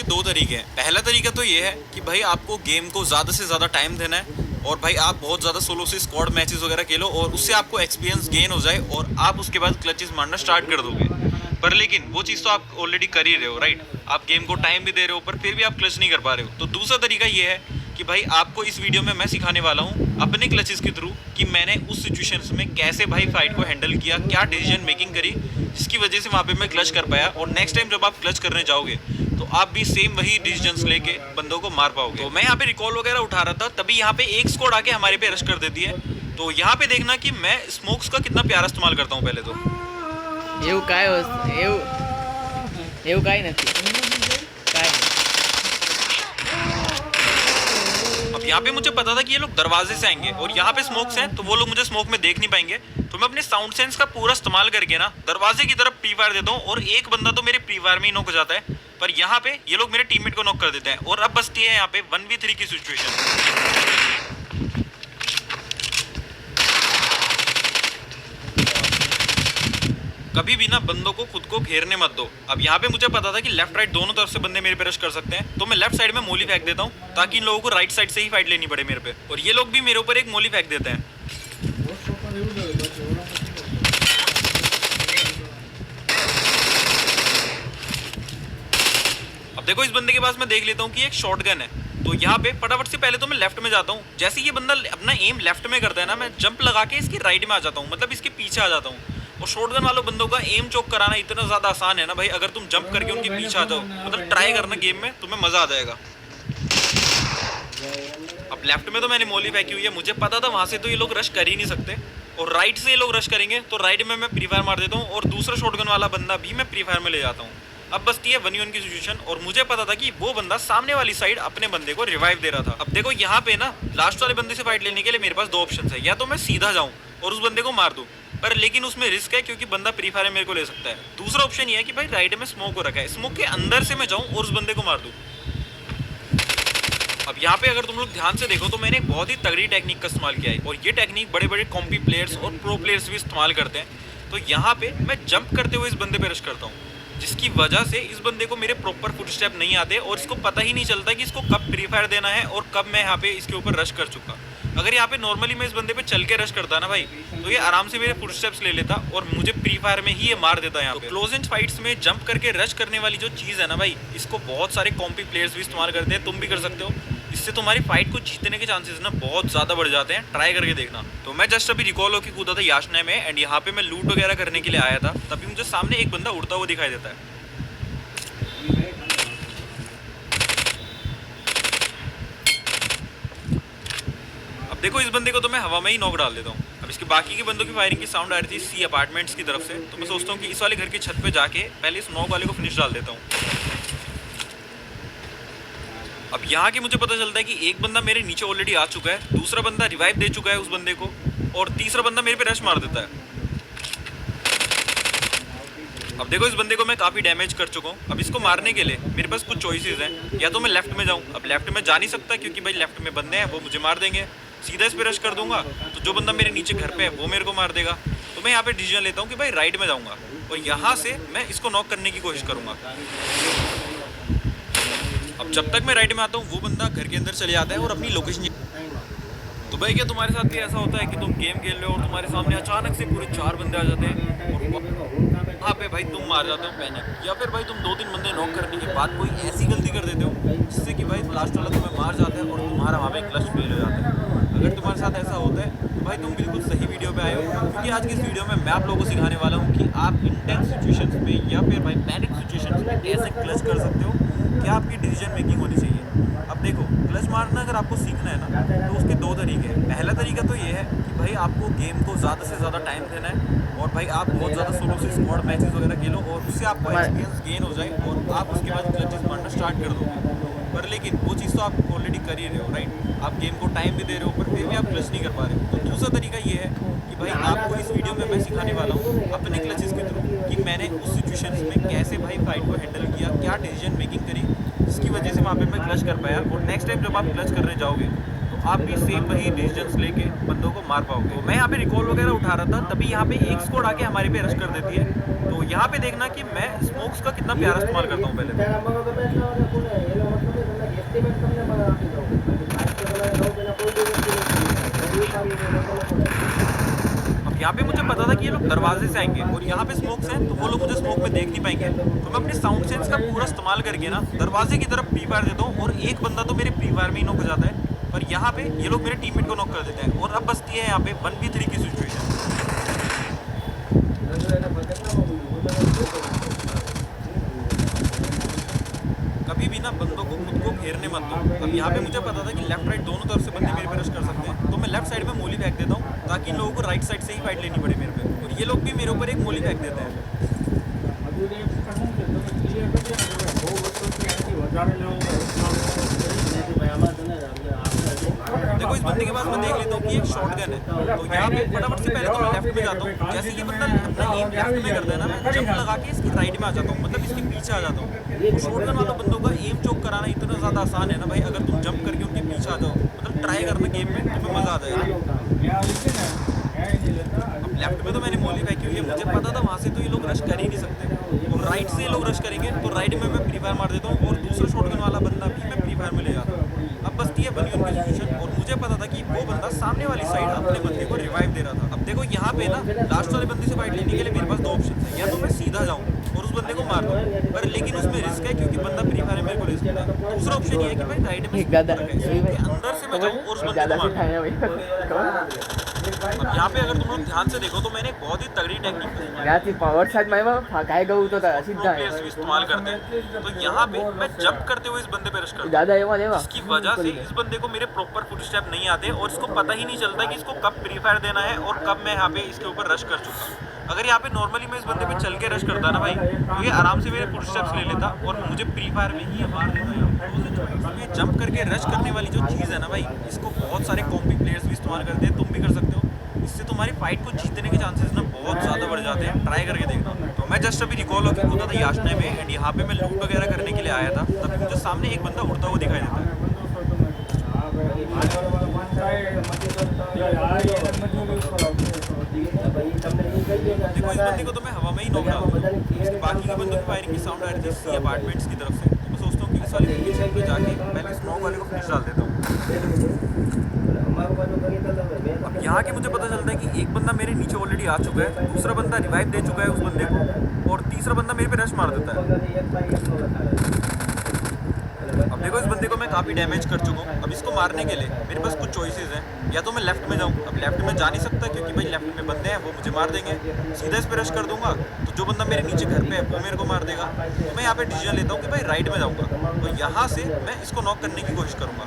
इसके दो तरीके हैं। पहला तरीका तो ये है कि भाई आपको गेम को ज़्यादा से ज़्यादा टाइम देना है और भाई आप बहुत ज़्यादा सोलो से स्क्वाड मैचेस वगैरह खेलो और उससे आपको एक्सपीरियंस गेन हो जाए और आप उसके बाद क्लचेस मारना स्टार्ट कर दोगे। पर लेकिन वो चीज़ तो आप ऑलरेडी कर ही रहे हो, राइट। आप गेम को टाइम भी दे रहे हो पर फिर भी आप क्लच नहीं कर पा रहे हो। तो दूसरा तरीका ये है कि भाई आपको इस वीडियो में मैं सिखाने वाला हूँ अपने क्लचेस के थ्रू कि मैंने उस सिचुएशंस में कैसे भाई फाइट को हैंडल किया, क्या डिसीजन मेकिंग करी जिसकी वजह से वहाँ पे मैं क्लच कर पाया। और नेक्स्ट टाइम जब आप क्लच करने जाओगे तो आप भी सेम वही डिसीजंस लेके बंदों को मार पाओगे। तो मैं यहाँ पे रिकॉल वगैरह उठा रहा था, तभी यहाँ पे एक स्क्वाड आके हमारे पे रश कर देती है। तो यहाँ पे देखना कि मैं स्मोक्स का कितना प्यारा इस्तेमाल करता हूँ। पहले तो એવું કાંઈ એવું કાંઈ નથી કાંઈ નહીં। अब यहाँ पे मुझे पता था कि ये लोग दरवाजे से आएंगे और यहाँ पे स्मोक्स हैं तो वो लोग मुझे स्मोक में देख नहीं पाएंगे। तो मैं अपने साउंड सेंस का पूरा इस्तेमाल करके ना दरवाजे की तरफ प्री फायर देता हूँ और एक बंदा तो मेरे प्री फायर में ही नॉक हो जाता है। पर यहाँ पे ये लोग मेरे टीममेट को नॉक कर देते हैं और अब बचती है यहाँ पे 1v3 की सिचुएशन। कभी भी ना बंदों को खुद को घेरने मत दो। अब यहाँ पे मुझे पता था कि लेफ्ट राइट दोनों तरफ से बंदे मेरे पे रश कर सकते हैं, तो मैं लेफ्ट साइड में मोली फेंक देता हूँ ताकि इन लोगों को राइट साइड से ही फाइट लेनी पड़े मेरे पे। और ये लोग भी मेरे ऊपर एक मोली फेंक देते हैं। अब देखो इस बंदे के पास मैं देख लेता हूँ कि एक शॉटगन है, तो यहाँ पे फटाफट से पहले तो मैं लेफ्ट में जाता हूँ। जैसे ये बंदा अपना एम लेफ्ट में करता है ना, मैं जंप लगा के इसकी राइट में आ जाता हूँ, मतलब इसके पीछे आ जाता हूँ। और शॉटगन वालों बंदों का एम चोक कराना इतना ज़्यादा आसान है ना भाई, अगर तुम जंप करके उनके पीछे आ जाओ, मतलब ट्राई करना गेम में, तुम्हें मज़ा आ जाएगा। अब लेफ्ट में तो मैंने मोली फेंकी हुई है, मुझे पता था वहाँ से तो ये लोग रश कर ही नहीं सकते और राइट से ये लोग रश करेंगे, तो राइट में मैं प्री फायर मार देता हूँ और दूसरा शॉटगन वाला बंदा भी मैं प्री फायर में ले जाता हूँ। अब बचती है 1v1 की सिचुएशन और मुझे पता था कि वो बंदा सामने वाली साइड अपने बंदे को रिवाइव दे रहा था। अब देखो यहाँ पे ना लास्ट वाले बंदे से फाइट लेने के लिए मेरे पास दो ऑप्शन है, या तो मैं सीधा जाऊँ और उस बंदे को मार दूँ, पर लेकिन उसमें रिस्क है क्योंकि बंदा प्री फायर मेरे को ले सकता है। दूसरा ऑप्शन ये है कि भाई राइट में स्मोक हो रखा है, स्मोक के अंदर से मैं जाऊँ और उस बंदे को मार दूँ। अब यहाँ पे अगर तुम लोग ध्यान से देखो तो मैंने एक बहुत ही तगड़ी टेक्निक का इस्तेमाल किया है और ये टेक्निक बड़े बड़े कॉम्पी प्लेयर्स और प्रो प्लेयर्स भी इस्तेमाल करते हैं। तो यहाँ पे मैं जंप करते हुए इस बंदे पे रश करता हूँ, जिसकी वजह से इस बंदे को मेरे प्रॉपर फुटस्टेप नहीं आते और इसको पता ही नहीं चलता कि इसको कब प्री फायर देना है और कब मैं यहाँ पे इसके ऊपर रश कर चुका। अगर यहाँ पे नॉर्मली मैं इस बंदे पे चल के रश करता ना भाई, तो ये आराम से मेरे फुटस्टेप्स ले लेता और मुझे प्री फायर में ही ये मार देता। यहाँ पे क्लोज रेंज फाइट्स में जंप करके रश करने वाली जो चीज़ है ना भाई, इसको बहुत सारे कॉम्पी प्लेयर्स भी इस्तेमाल करते हैं, तुम भी कर सकते हो। इससे तुम्हारी फाइट को जीतने के चांसेस ना बहुत ज़्यादा बढ़ जाते हैं, ट्राई करके देखना। तो मैं जस्ट अभी रिकॉल होकर कूदा था याशना में एंड यहाँ पे मैं लूट वगैरह करने के लिए आया था, तभी मुझे सामने एक बंदा उड़ता हुआ दिखाई देता है। देखो इस बंदे को तो मैं हवा में ही नॉक डाल देता हूँ। अब इसके बाकी के बंदों की फायरिंग की साउंड आ रही थी सी अपार्टमेंट्स की तरफ से, तो मैं सोचता हूँ कि इस वाले घर की छत पे जाके पहले इस नॉक वाले को फिनिश डाल देता हूँ। अब यहाँ के मुझे पता चलता है कि एक बंदा मेरे नीचे ऑलरेडी आ चुका है, दूसरा बंदा रिवाइव दे चुका है उस बंदे को और तीसरा बंदा मेरे पे रश मार देता है। अब देखो इस बंदे को मैं काफ़ी डैमेज कर चुका हूँ। अब इसको मारने के लिए मेरे पास कुछ चॉइसेस हैं, या तो मैं लेफ्ट में जाऊँ। अब लेफ्ट में जा नहीं सकता क्योंकि भाई लेफ्ट में बंदे हैं, वो मुझे मार देंगे। सीधा इस पे रश कर दूंगा तो जो बंदा मेरे नीचे घर पे है वो मेरे को मार देगा। तो मैं यहाँ पे डिसीजन लेता हूँ कि भाई राइट में जाऊँगा और यहाँ से मैं इसको नॉक करने की कोशिश करूँगा। अब जब तक मैं राइट में आता हूँ वो बंदा घर के अंदर चले जाता है और अपनी लोकेशन। तो भाई क्या तुम्हारे साथ भी ऐसा होता है कि तुम गेम खेल रहे हो और तुम्हारे सामने अचानक से पूरे 4 बंदे आ जाते हैं और वहाँ पे भाई तुम मार जाते हो पैनिक, या फिर भाई तुम 2-3 बंदे नॉक करने के बाद कोई ऐसी गलती कर देते हो जिससे कि भाई लास्ट वाला तुम्हें मार जाता है और तुम्हारा वहाँ पे क्लच फेल हो जाता है। अगर तुम्हारे साथ ऐसा होता है तो भाई तुम बिल्कुल सही वीडियो पे आए हो, क्योंकि आज की इस वीडियो में मैं आप लोगों को सिखाने वाला हूँ कि आप इंटेंस सिचुएशंस में या फिर भाई पैनिक सिचुएशंस में कैसे क्लच कर सकते हो, क्या आपकी डिसीजन मेकिंग होनी चाहिए। अब देखो क्लच मारना अगर आपको सीखना है ना तो उसके दो तरीके हैं। पहला तरीका तो ये है कि भाई आपको गेम को ज़्यादा से ज़्यादा टाइम देना है और भाई आप बहुत ज़्यादा सोलो से स्क्वाड मैचेस वगैरह खेलो और उससे आपको एक्सपीरियंस गेन हो जाए और आप उसके बाद क्लचेस मारना स्टार्ट कर दोगे। पर लेकिन वो चीज़ तो आप ऑलरेडी कर ही रहे हो, राइट। आप गेम को टाइम भी दे रहे हो पर फिर भी आप क्लच नहीं कर पा रहे हो। तो दूसरा तरीका ये है कि भाई आपको इस वीडियो में मैं सिखाने वाला हूँ अपने क्लचेस के थ्रू कि मैंने उस सिचुएशंस में कैसे भाई फाइट को हैंडल किया, क्या डिसीजन मेकिंग करी जिसकी वजह से वहाँ पे मैं क्लच कर पाया। और नेक्स्ट टाइम जब आप क्लच करने जाओगे तो आप भी सेम वही डिसीजंस लेके बंदों को मार पाओगे। तो मैं यहाँ पे रिकॉल वगैरह उठा रहा था, तभी यहाँ पे एक स्क्वाड आके हमारे पे रश कर देती है। तो यहाँ पे देखना कि मैं स्मोक्स का कितना प्यारा इस्तेमाल करता हूँ। पहले कि ये लोग दरवाजे से आएंगे और यहाँ पे स्मोक्स हैं तो वो लोग मुझे स्मोक में देख नहीं पाएंगे। तो मैं अपने साउंड सेंस का पूरा इस्तेमाल करके ना दरवाजे की तरफ प्री फायर देता हूँ और एक बंदा तो मेरे प्री फायर में ही नॉक हो जाता है। पर यहाँ पे ये लोग मेरे टीममेट को नॉक कर देते हैं और अब बचती है यहाँ पे 1v3 की सिचुएशन। कभी भी ना बंदों को खुद को घेरने मत दो। अब यहाँ पे मुझे पता था कि लेफ्ट राइट दोनों तरफ से बंदे मेरे पे रश कर सकते हैं, तो मैं लेफ्ट साइड में मोली फेंक देता हूँ ताकि इन लोगों को राइट साइड से ही फाइट लेनी पड़े मेरे पे, और ये लोग भी मेरे ऊपर एक मोली फेंक देते हैं। देखो इस बंदे के पास मैं देख लेता हूँ कि एक शॉटगन है, तो यहाँ पे फटाफट से पहले तो मैं लेफ्ट में जाता हूँ। जैसे ये बंदा अपना एम लेफ्ट में करता है ना, मैं जंप लगा के इसकी राइट में आ जाता हूँ, मतलब इसके पीछे आ जाता हूँ। शॉटगन वालों बंदों का एम चोक कराना इतना ज़्यादा आसान है ना भाई, अगर तुम जंप करके उनके पीछे आ जाओ, मतलब ट्राई करना गेम में, तुम्हें मज़ा आ जाएगा। अब लेफ्ट में तो मैंने मोली फेंकी हुई है, मुझे पता था वहाँ से तो ये लोग रश कर ही नहीं सकते, और राइट से ये लोग रश करेंगे तो राइट में मैं फ्री फायर मार देता हूँ और दूसरा शॉटगन वाला बंदा भी मैं फ्री फायर में ले जाता हूँ। अब बसती है बनी उनकी सिचुएशन, और मुझे पता था कि वो बंदा सामने वाली साइड अपने बंदे को रिवाइव दे रहा था। अब देखो यहाँ पे ना लास्ट वाले बंदे से फाइट लेने के लिए मेरे पास दो ऑप्शन है, या तो मैं सीधा जाऊँ और उस बंदे को मार दूँ, पर लेकिन उसमें रिस्क है क्योंकि बंदा फ्री फायर में मेरे को रिस्क देता है। दूसरा ऑप्शन ये है कि भाई राइट में अंदर से मैं जाऊँ और उस बंदे को मार दूँ। अब यहाँ पे अगर तुम लोग ध्यान से देखो तो मैंने एक बहुत ही तगड़ी टेक्निक याची पॉवर शॉट माहिती काय गहू तो सिद्धा प्लेयर्स भी इस्तेमाल करते हैं। तो यहाँ पे मैं जंप करते हुए इस बंदे पे रश करता हूँ, दादा येवा देवा इसकी वजह से इस बंदे को मेरे प्रॉपर फुट स्टेप नहीं आते और इसको पता ही नहीं चलता कि इसको कब फ्री फायर देना है और कब मैं यहाँ पे इसके ऊपर रश कर चुका हूँ। अगर यहाँ पे नॉर्मली मैं इस बंदे पे चल के रश करता ना भाई, तो ये आराम से मेरे फुट स्टेप्स ले लेता और मुझे फ्री फायर में ही मार देता। ये जंप करके रश करने वाली जो चीज़ है ना भाई, इसको बहुत सारे कॉम्पी प्लेयर्स भी इस्तेमाल करते हैं, तुम भी कर सकते हो। इससे तुम्हारी फाइट को जीतने के चांसेस ना बहुत ज़्यादा बढ़ जाते हैं, ट्राई करके देखना। तो मैं जस्ट अभी रिकॉल होकर खुदा था याचना में, एंड यहाँ पे मैं लूट वगैरह करने के लिए आया था, तभी मुझे सामने एक बंदा उड़ता हुआ दिखाई देता है। देखो इस बंदे को तो मैं हवा में ही नॉक डाल दूँ, बाकी के बंदों की फायरिंग की साउंड आ रही थी सी अपार्टमेंट्स की तरफ से, तो मैं सोचता हूँ कि इस वाले लोकेशन पे जाके पहले इस नॉक वाले को फिनिश डाल देता हूँ। अब यहाँ के मुझे पता चलता है कि एक बंदा मेरे नीचे ऑलरेडी आ चुका है, दूसरा बंदा रिवाइव दे चुका है उस बंदे को, और तीसरा बंदा मेरे पे रश मार देता है। अब देखो इस बंदे को मैं काफ़ी डैमेज कर चुका हूँ। अब इसको मारने के लिए मेरे पास कुछ चॉइसेस हैं, या तो मैं लेफ्ट में जाऊँ। अब लेफ्ट में जा नहीं सकता क्योंकि भाई लेफ्ट में बंदे हैं, वो मुझे मार देंगे। सीधा इस पर रश कर दूंगा तो जो बंदा मेरे नीचे घर पे है वो मेरे को मार देगा। तो मैं यहाँ पे डिसीजन लेता हूँ कि भाई राइट में जाऊँगा, तो यहाँ से मैं इसको नॉक करने की कोशिश करूँगा।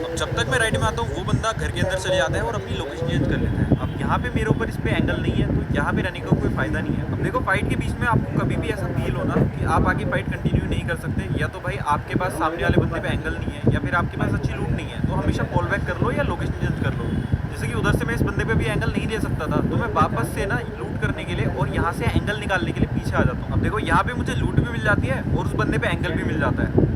अब जब तक मैं राइट में आता हूँ वो बंदा घर के अंदर चले जाता है और अपनी लोकेशन चेंज कर लेता है। अब यहाँ पे मेरे ऊपर इस पर एंगल नहीं है, तो यहाँ पे रहने का कोई फ़ायदा नहीं है। अब देखो फाइट के बीच में आपको कभी भी ऐसा फील होना कि आप आगे फाइट कंटिन्यू नहीं कर सकते, या तो भाई आपके पास सामने वाले बंदे पे एंगल नहीं है, या फिर आपके पास अच्छी लूट नहीं है, तो हमेशा कॉल बैक कर लो या लोकेशन चेंज कर लो। जैसे कि उधर से मैं इस बंदे पे भी एंगल नहीं दे सकता था, तो मैं वापस से ना लूट करने के लिए और यहाँ से एंगल निकालने के लिए पीछे आ जाता हूँ। अब देखो यहाँ पे मुझे लूट भी मिल जाती है और उस बंदे पे एंगल भी मिल जाता है।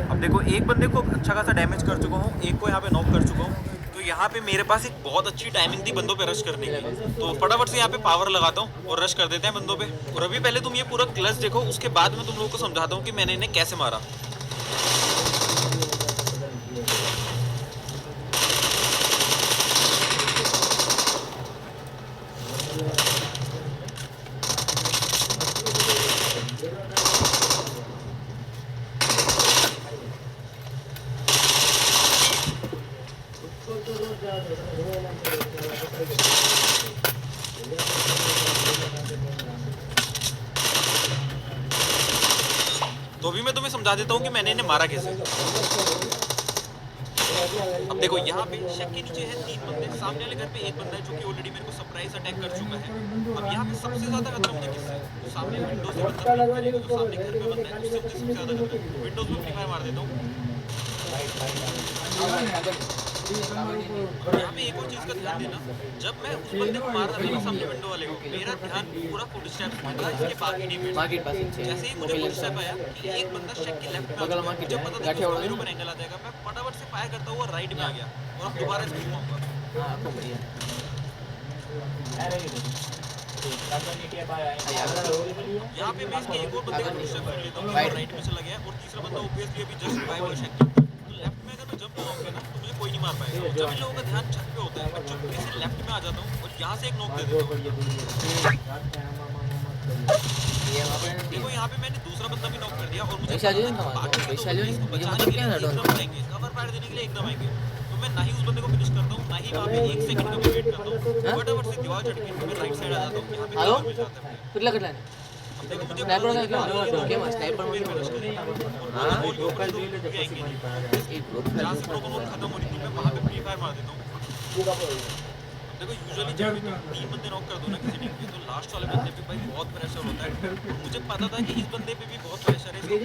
अब देखो एक बंदे को अच्छा खासा डैमेज कर चुका हूँ, एक को यहाँ पे नॉक कर चुका हूँ, तो यहाँ पे मेरे पास एक बहुत अच्छी टाइमिंग थी बंदों पे रश करने की। तो फटाफट से यहाँ पे पावर लगाता हूँ और रश कर देते हैं बंदों पे। और अभी पहले तुम ये पूरा क्लच देखो, उसके बाद मैं तुम लोगों को समझाता हूँ कि मैंने इन्हें कैसे मारा। तो अभी मैं तुम्हें समझा देता हूँ कि मैंने इन्हें मारा कैसे। अब देखो यहाँ पे शेक के नीचे है 3 बंदे, सामने वाले घर पे एक बंदा है जो कि ऑलरेडी मेरे को सरप्राइज अटैक कर चुका है। अब यहाँ पे सबसे ज्यादा खतरा मुझे किससे है? तो सामने विंडोज से बंदा, जो सामने घर पे बंदा है उससे सबसे ज्यादा खतरा है। विंडोज में फ्री फायर मार देता हूँ। यहाँ पे एक और चीज का ध्यान देना, जब मैं उस बंदे को मार रहा था सामने विंडो वाले को, मेरा ध्यान पूरा फुट स्टेप में था इसके बाकी टीममेट्स। जैसे ही मुझे फुट स्टेप आया कि एक बंदा शेक के लेफ्ट में आ चुका है, मुझे पता था कि मेरे ऊपर एंगल आ जाएगा, मैं फटाफट से फायर करता हुआ राइट में आ गया और अब दोबारा इसको घुमाऊंगा। यहाँ पे मैं इसके एक और बंदे का डिस्टर्ब कर लेता हूँ, राइट में चला गया और तीसरा बंदा ऑब्वियसली अभी जस्ट रिवाइव हुआ शैक। तो लेफ्ट में अगर मैं जंप लगाऊंगा ना तो मुझे कोई नहीं मार पाएगा। और जब इन लोगों का ध्यान छत पे होता है मैं चुपके से लेफ्ट में आ जाता हूँ और यहाँ से एक नॉक दे देता हूँ। देखो यहाँ पे मैंने दूसरा बंदा भी नॉक कर दिया और मुझे पैसा जो है ना, बाकी के पैसा दो जो है, बंदे इसको मुझे बचाने मतलब के क्या लिए है, एकदम डॉन? आएंगे, कवर फायर देने के लिए एकदम आएंगे। तो मैं ना ही उस बंदे को फिनिश करता हूँ, ना ही वहाँ पे 1 सेकंड का भी वेट करता हूँ। फटाफट से दीवार चढ़ के मैं राइट साइड आ जाता हूँ। यहाँ पे हेलो कवर मिल जाता है। કેટલા કેટલા अब देखो मुझे स्नाइपर पता का है कि કેટલા ये કેમ लोग स्नाइपर मेरे में पे रश करेंगे और हाँ गोल के ऊपर तो भी आएंगे नहीं। एक जहाँ से प्रोग्राम खत्म हो रही थी मैं वहाँ पे फ्री फायर मार देता हूँ। देखो यूजुअली जब भी तुम 3 बंदे नॉक कर दो ना किसी टीम पे तो लास्ट वाले बंदे पे भाई बहुत प्रेशर होता है। और मुझे पता था कि इस बंदे पे भी बहुत प्रेशर है, इसको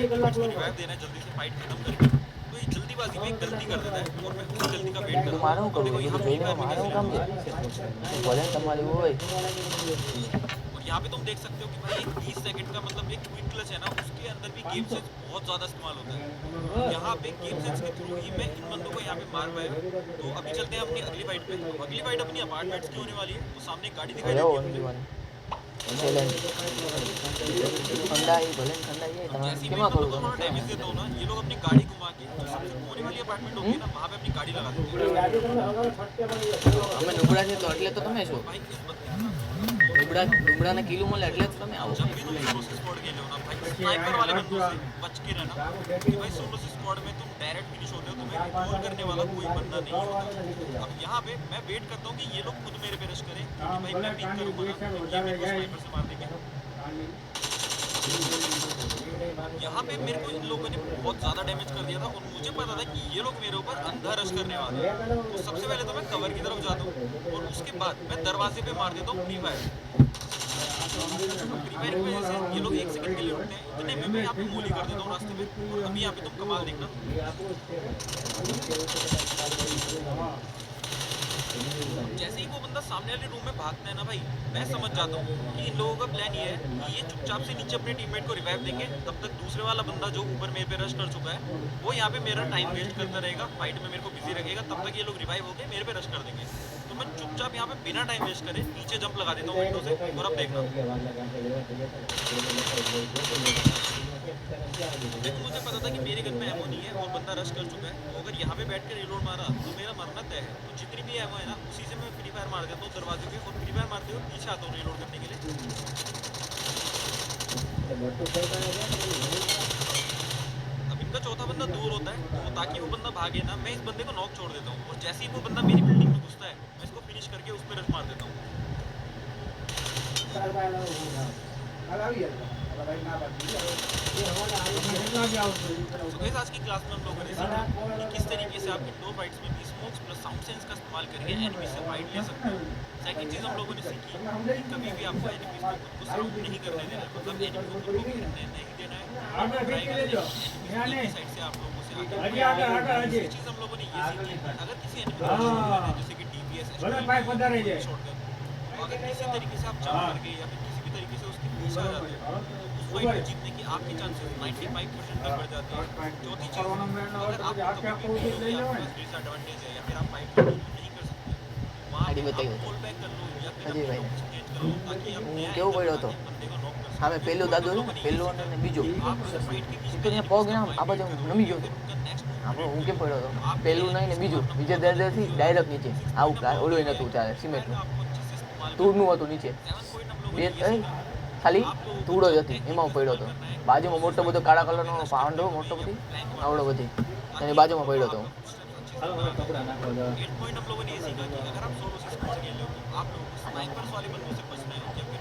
रिवाइव देना है जल्दी से फाइट खत्म करके। तो ये जल्दीबाजी में एक गलती कर देता है और मैं उसी गलती का वेट कर रहा મારું हूँ। કરું देखो यहाँ બધું फ्री જોઈને फायर में મારું कैसे કામ रहता છે ભલે તમારી હોય और यहाँ पे तुम देख सकते हो कि भाई एक 20 सेकंड का मतलब एक क्विक क्लच है ना, उसके अंदर भी गेम सेंस बहुत ज़्यादा इस्तेमाल होता है। यहाँ पे गेम सेंस के थ्रू ही मैं इन बंदों को यहाँ पे मार पाया। तो अभी चलते हैं अपनी अगली फाइट पे। तो अगली फाइट अपनी अपार्टमेंट्स की होने वाली है। तो सामने एक गाड़ी दिखाई રહ્યો देती है मुझे। ઠંડા આવી भले ठंडा આવી अब તમારે जैसे ही मैं કેમાં इन लोगों करूँ को वहाँ તમે डैमेज देता हूँ ना, ये लोग अपनी गाड़ी घुमा के जो सबसे कोने वाली अपार्टमेंट होती है ना, वहाँ पे अपनी गाड़ी लगा देते हैं। અમે નુબડા છે તો એટલે તો તમે છો भाई इस बंदे નુબડાને કિલો મળે એટલે જ તમે આવો जब भी तुम सोलो से स्क्वाड खेल रहे हो ना भाई, स्नाइपर वाले बंदों से बच के रहना। कि भाई सोलो से स्क्वाड में तुम डायरेक्ट फिनिश होते हो, तुम्हें रिकॉल करने वाला कोई बंदा नहीं होता। अब यहाँ पे मैं वेट करता हूँ कि ये लोग खुद मेरे पे रश करें, क्योंकि भाई मैं पिक करूँगा ना तो ये मेरे को स्नाइपर से मार देंगे। यहाँ पे मेरे को इन लोगों ने बहुत ज़्यादा डैमेज कर दिया था और मुझे पता था कि ये लोग मेरे ऊपर अंधा रश करने वाले हैं। तो सबसे पहले तो मैं कवर की तरफ जाता हूँ और उसके बाद मैं दरवाजे पे मार देता हूँ फ्री फायर। फ्री फायर की वजह से ये लोग 1 सेकंड के लिए उठते हैं, इतने में मैं यहाँ पे मोली कर देता हूँ रास्ते में। और अभी यहाँ पे तुम कमाल देखना, जैसे ही वो बंदा सामने वाले रूम में भागता है ना भाई, मैं समझ जाता हूँ कि इन लोगों का प्लान ये है कि ये चुपचाप से नीचे अपने टीममेट को रिवाइव देंगे, तब तक दूसरे वाला बंदा जो ऊपर मेरे पे रश कर चुका है वो यहाँ पे मेरा टाइम वेस्ट करता रहेगा, फाइट में मेरे को बिजी रखेगा, तब तक ये लोग रिवाइव होके मेरे पे रश कर देंगे। तो मैं चुपचाप यहाँ पे बिना टाइम वेस्ट करे नीचे जंप लगा देता हूँ विंडो से। और अब देखना, देखो मुझे पता था कि मेरे गन में एमो नहीं है और बंदा रश कर चुका है, तो अगर यहाँ पे बैठ कर रिलोड मारा तो मेरा मरना तय है। तो जितनी भी एमो है ना उसी से मैं फ्री फायर मार देता हूँ दरवाजे पे, और फ्री फायर मारते हुए पीछे आता हूँ रिलोड करने के लिए। अब इनका चौथा बंदा दूर होता है, तो ताकि वो बंदा भागे ना, मैं इस बंदे को नॉक छोड़ देता हूँ और जैसे ही वो बंदा मेरी बिल्डिंग में घुसता है मैं इसको फिनिश करके उस पर रश मार देता हूँ। तो गाइस आज की क्लास में हम लोगों ने सीखा कि किस तरीके से आप इंडोर फाइट्स में भी स्मोक्स प्लस साउंड सेंस का इस्तेमाल करके एनिमी से फाइट ले सकते हो। सेकंड चीज़ हम लोगों ने सीखी कि कभी भी आपको एनिमीज को खुद को साउंड नहीं करने देना है, मतलब एनिमी को खुद को भी करने नहीं देना है। ट्राई करना है साइड से आप लोगों से आगे। दूसरी चीज़ हम लोगों ने ये सीखी कि अगर किसी एनिमी को जैसे कि DPS शॉटगन, तो अगर किसी तरीके से आप जंप करके या फिर किसी भी तरीके से उसके पीछे आ जाते हो तो उस फाइट में जीतने की आपके चांसेस 95% तक बढ़ जाते हैं। चौथी चीज़, अगर आपको कभी भी फील हो कि आपके पास डिसएडवांटेज है या फिर आप फाइट नहीं कर सकते, वहाँ पे आप फॉल बैक कर लो या फिर अपना लोकेशन चेंज कर लो ताकि आप नया કેવું પડ્યો હતો बंदे को नॉक कर सको। સામે પેલું દાદુ છે ને પેલું અને બીજો आप उस फाइट के बीच તો ત્યાં પગ ને આ બાજુ નમી ગયો હતો उनका नेक्स्ट આપણે હું કેમ પડ્યો હતો પેલું નહીં ને બીજું બીજે દરથી ડાયરેક્ટ નીચે આવું ઓલું નતું ચાલે સિમેન્ટનું आपको अच्छे से इस्तेमाल તૂડનું હતું નીચે 7 पॉइंट हम लोगों બે ने ये सीखा। ખાલી તૂડો જ હતી એમાં હું પડ્યો હતો બાજુમાં મોટો બધો કાળા કલરનો પાંડો મોટો બધી આવડો બધી એની બાજુમાં પડ્યો હતો હું 8 पॉइंट हम लोगों ने ये सीखा कि अगर आप सोलो से स्क्वाड खेल रहे हो तो आप लोगों को स्नाइपर्स वाले बंदों से बचना है या फिर